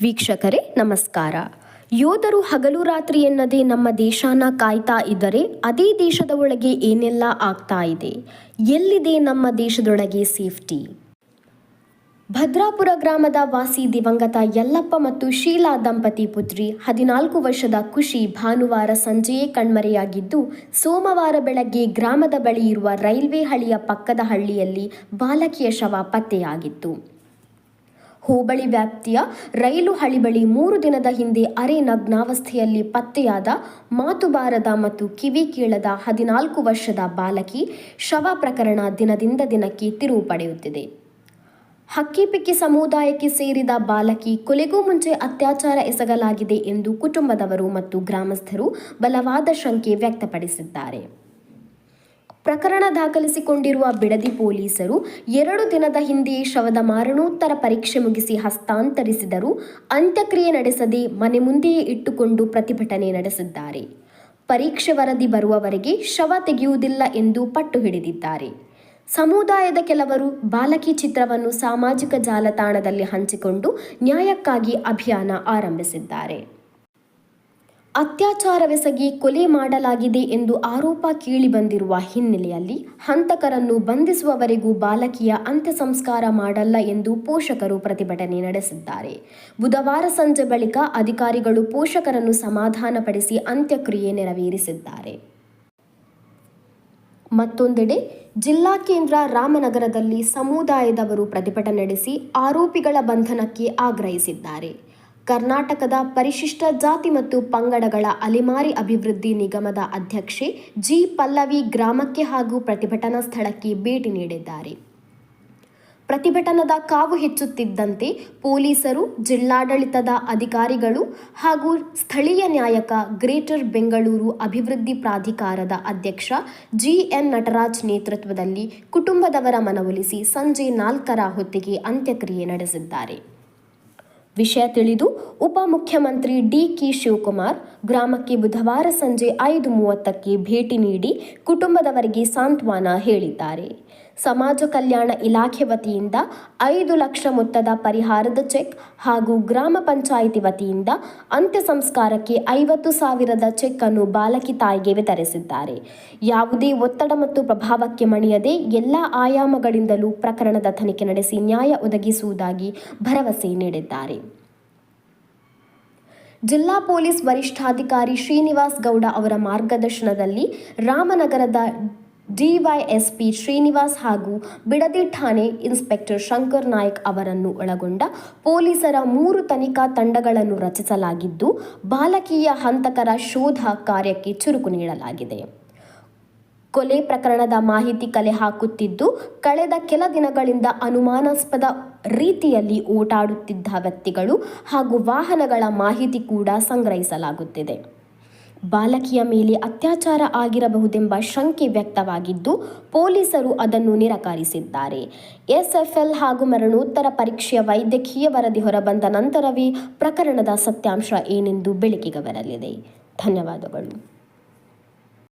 ವೀಕ್ಷಕರೇ ನಮಸ್ಕಾರ. ಯೋಧರು ಹಗಲು ರಾತ್ರಿ ಎನ್ನದೇ ನಮ್ಮ ದೇಶನ ಕಾಯ್ತಾ ಇದ್ದರೆ ಅದೇ ದೇಶದ ಒಳಗೆ ಏನೆಲ್ಲ ಆಗ್ತಾ ಇದೆ? ಎಲ್ಲಿದೆ ನಮ್ಮ ದೇಶದೊಳಗೆ ಸೇಫ್ಟಿ? ಭದ್ರಾಪುರ ಗ್ರಾಮದ ವಾಸಿ ದಿವಂಗತ ಯಲ್ಲಪ್ಪ ಮತ್ತು ಶೀಲಾ ದಂಪತಿ ಪುತ್ರಿ 14 ವರ್ಷದ ಖುಷಿ ಭಾನುವಾರ ಸಂಜೆಯೇ ಕಣ್ಮರೆಯಾಗಿದ್ದು, ಸೋಮವಾರ ಬೆಳಗ್ಗೆ ಗ್ರಾಮದ ಬಳಿ ಇರುವ ರೈಲ್ವೆ ಹಳಿಯ ಪಕ್ಕದ ಹಳ್ಳಿಯಲ್ಲಿ ಬಾಲಕಿಯ ಶವ ಪತ್ತೆಯಾಗಿತ್ತು. ಹೋಬಳಿ ವ್ಯಾಪ್ತಿಯ ರೈಲು ಹಳಿ ಬಳಿ 3 ದಿನದ ಹಿಂದೆ ಅರೆ ನಗ್ನಾವಸ್ಥೆಯಲ್ಲಿ ಪತ್ತೆಯಾದ ಮಾತು ಬಾರದ ಮತ್ತು ಕಿವಿ ಕೇಳದ 14 ವರ್ಷದ ಬಾಲಕಿ ಶವ ಪ್ರಕರಣ ದಿನದಿಂದ ದಿನಕ್ಕೆ ತಿರುವು ಪಡೆಯುತ್ತಿದೆ. ಹಕ್ಕಿಪಿಕ್ಕಿ ಸಮುದಾಯಕ್ಕೆ ಸೇರಿದ ಬಾಲಕಿ ಕೊಲೆಗೂ ಮುಂಚೆ ಅತ್ಯಾಚಾರ ಎಸಗಲಾಗಿದೆ ಎಂದು ಕುಟುಂಬದವರು ಮತ್ತು ಗ್ರಾಮಸ್ಥರು ಬಲವಾದ ಶಂಕೆ ವ್ಯಕ್ತಪಡಿಸಿದ್ದಾರೆ. ಪ್ರಕರಣ ದಾಖಲಿಸಿಕೊಂಡಿರುವ ಬಿಡದಿ ಪೊಲೀಸರು 2 ದಿನದ ಹಿಂದೆಯೇ ಶವದ ಮರಣೋತ್ತರ ಪರೀಕ್ಷೆ ಮುಗಿಸಿ ಹಸ್ತಾಂತರಿಸಿದರೂ ಅಂತ್ಯಕ್ರಿಯೆ ನಡೆಸದೆ ಮನೆ ಮುಂದೆಯೇ ಇಟ್ಟುಕೊಂಡು ಪ್ರತಿಭಟನೆ ನಡೆಸಿದ್ದಾರೆ. ಪರೀಕ್ಷೆ ವರದಿ ಬರುವವರೆಗೆ ಶವ ತೆಗೆಯುವುದಿಲ್ಲ ಎಂದು ಪಟ್ಟು ಹಿಡಿದಿದ್ದಾರೆ. ಸಮುದಾಯದ ಕೆಲವರು ಬಾಲಕಿ ಚಿತ್ರವನ್ನು ಸಾಮಾಜಿಕ ಜಾಲತಾಣದಲ್ಲಿ ಹಂಚಿಕೊಂಡು ನ್ಯಾಯಕ್ಕಾಗಿ ಅಭಿಯಾನ ಆರಂಭಿಸಿದ್ದಾರೆ. ಅತ್ಯಾಚಾರವೆಸಗಿ ಕೊಲೆ ಮಾಡಲಾಗಿದೆ ಎಂದು ಆರೋಪ ಕೇಳಿಬಂದಿರುವ ಹಿನ್ನೆಲೆಯಲ್ಲಿ ಹಂತಕರನ್ನು ಬಂಧಿಸುವವರೆಗೂ ಬಾಲಕಿಯ ಅಂತ್ಯ ಸಂಸ್ಕಾರ ಮಾಡಲ್ಲ ಎಂದು ಪೋಷಕರು ಪ್ರತಿಭಟನೆ ನಡೆಸಿದ್ದಾರೆ. ಬುಧವಾರ ಸಂಜೆ ಬಳಿಕ ಅಧಿಕಾರಿಗಳು ಪೋಷಕರನ್ನು ಸಮಾಧಾನಪಡಿಸಿ ಅಂತ್ಯಕ್ರಿಯೆ ನೆರವೇರಿಸಿದ್ದಾರೆ. ಮತ್ತೊಂದೆಡೆ ಜಿಲ್ಲಾ ಕೇಂದ್ರ ರಾಮನಗರದಲ್ಲಿ ಸಮುದಾಯದವರು ಪ್ರತಿಭಟನೆ ನಡೆಸಿ ಆರೋಪಿಗಳ ಬಂಧನಕ್ಕೆ ಆಗ್ರಹಿಸಿದ್ದಾರೆ. ಕರ್ನಾಟಕದ ಪರಿಶಿಷ್ಟ ಜಾತಿ ಮತ್ತು ಪಂಗಡಗಳ ಅಲೆಮಾರಿ ಅಭಿವೃದ್ಧಿ ನಿಗಮದ ಅಧ್ಯಕ್ಷೆ ಜಿ. ಪಲ್ಲವಿ ಗ್ರಾಮಕ್ಕೆ ಹಾಗೂ ಪ್ರತಿಭಟನಾ ಸ್ಥಳಕ್ಕೆ ಭೇಟಿ ನೀಡಿದ್ದಾರೆ. ಪ್ರತಿಭಟನದ ಕಾವು ಹೆಚ್ಚುತ್ತಿದ್ದಂತೆ ಪೊಲೀಸರು, ಜಿಲ್ಲಾಡಳಿತದ ಅಧಿಕಾರಿಗಳು ಹಾಗೂ ಸ್ಥಳೀಯ ನಾಯಕ ಗ್ರೇಟರ್ ಬೆಂಗಳೂರು ಅಭಿವೃದ್ಧಿ ಪ್ರಾಧಿಕಾರದ ಅಧ್ಯಕ್ಷ ಜಿ.ಎನ್. ನಟರಾಜ್ ನೇತೃತ್ವದಲ್ಲಿ ಕುಟುಂಬದವರ ಮನವೊಲಿಸಿ ಸಂಜೆ 4 ಹೊತ್ತಿಗೆ ಅಂತ್ಯಕ್ರಿಯೆ ನಡೆಸಿದ್ದಾರೆ. ವಿಷಯ ತಿಳಿದು ಉಪಮುಖ್ಯಮಂತ್ರಿ ಡಿ.ಕೆ. ಶಿವಕುಮಾರ್ ಗ್ರಾಮಕ್ಕೆ ಬುಧವಾರ ಸಂಜೆ 5:30ಕ್ಕೆ ಭೇಟಿ ನೀಡಿ ಕುಟುಂಬದವರಿಗೆ ಸಾಂತ್ವನ ಹೇಳಿದ್ದಾರೆ. ಸಮಾಜ ಕಲ್ಯಾಣ ಇಲಾಖೆ ವತಿಯಿಂದ 5 ಲಕ್ಷ ಮೊತ್ತದ ಪರಿಹಾರದ ಚೆಕ್ ಹಾಗೂ ಗ್ರಾಮ ಪಂಚಾಯಿತಿ ವತಿಯಿಂದ ಅಂತ್ಯ ಸಂಸ್ಕಾರಕ್ಕೆ 50,000ದ ಚೆಕ್ ಅನ್ನು ಬಾಲಕಿ ತಾಯಿಗೆ ವಿತರಿಸಿದ್ದಾರೆ. ಯಾವುದೇ ಒತ್ತಡ ಮತ್ತು ಪ್ರಭಾವಕ್ಕೆ ಮಣಿಯದೆ ಎಲ್ಲ ಆಯಾಮಗಳಿಂದಲೂ ಪ್ರಕರಣದ ತನಿಖೆ ನಡೆಸಿ ನ್ಯಾಯ ಒದಗಿಸುವುದಾಗಿ ಭರವಸೆ ನೀಡಿದ್ದಾರೆ. ಜಿಲ್ಲಾ ಪೊಲೀಸ್ ವರಿಷ್ಠಾಧಿಕಾರಿ ಶ್ರೀನಿವಾಸ್ ಗೌಡ ಅವರ ಮಾರ್ಗದರ್ಶನದಲ್ಲಿ ರಾಮನಗರದ ಡಿವೈಎಸ್ಪಿ ಶ್ರೀನಿವಾಸ್ ಹಾಗೂ ಬಿಡದಿ ಠಾಣೆ ಇನ್ಸ್ಪೆಕ್ಟರ್ ಶಂಕರ್ ನಾಯ್ಕ್ ಅವರನ್ನು ಒಳಗೊಂಡ ಪೊಲೀಸರ 3 ತನಿಖಾ ತಂಡಗಳನ್ನು ರಚಿಸಲಾಗಿದ್ದು, ಬಾಲಕಿಯ ಹಂತಕರ ಶೋಧ ಕಾರ್ಯಕ್ಕೆ ಚುರುಕು ನೀಡಲಾಗಿದೆ. ಕೊಲೆ ಪ್ರಕರಣದ ಮಾಹಿತಿ ಕಲೆ ಹಾಕುತ್ತಿದ್ದು, ಕಳೆದ ಕೆಲ ದಿನಗಳಿಂದ ಅನುಮಾನಾಸ್ಪದ ರೀತಿಯಲ್ಲಿ ಓಡಾಡುತ್ತಿದ್ದ ವ್ಯಕ್ತಿಗಳು ಹಾಗೂ ವಾಹನಗಳ ಮಾಹಿತಿ ಕೂಡ ಸಂಗ್ರಹಿಸಲಾಗುತ್ತಿದೆ. ಬಾಲಕಿಯ ಮೇಲೆ ಅತ್ಯಾಚಾರ ಆಗಿರಬಹುದೆಂಬ ಶಂಕೆ ವ್ಯಕ್ತವಾಗಿದ್ದು, ಪೊಲೀಸರು ಅದನ್ನು ನಿರಾಕರಿಸಿದ್ದಾರೆ. ಎಸ್ಎಫ್ಎಲ್ ಹಾಗೂ ಮರಣೋತ್ತರ ಪರೀಕ್ಷೆಯ ವೈದ್ಯಕೀಯ ವರದಿ ಹೊರಬಂದ ನಂತರವೇ ಪ್ರಕರಣದ ಸತ್ಯಾಂಶ ಏನೆಂದು ಬೆಳಕಿಗೆ ಬರಲಿದೆ. ಧನ್ಯವಾದಗಳು.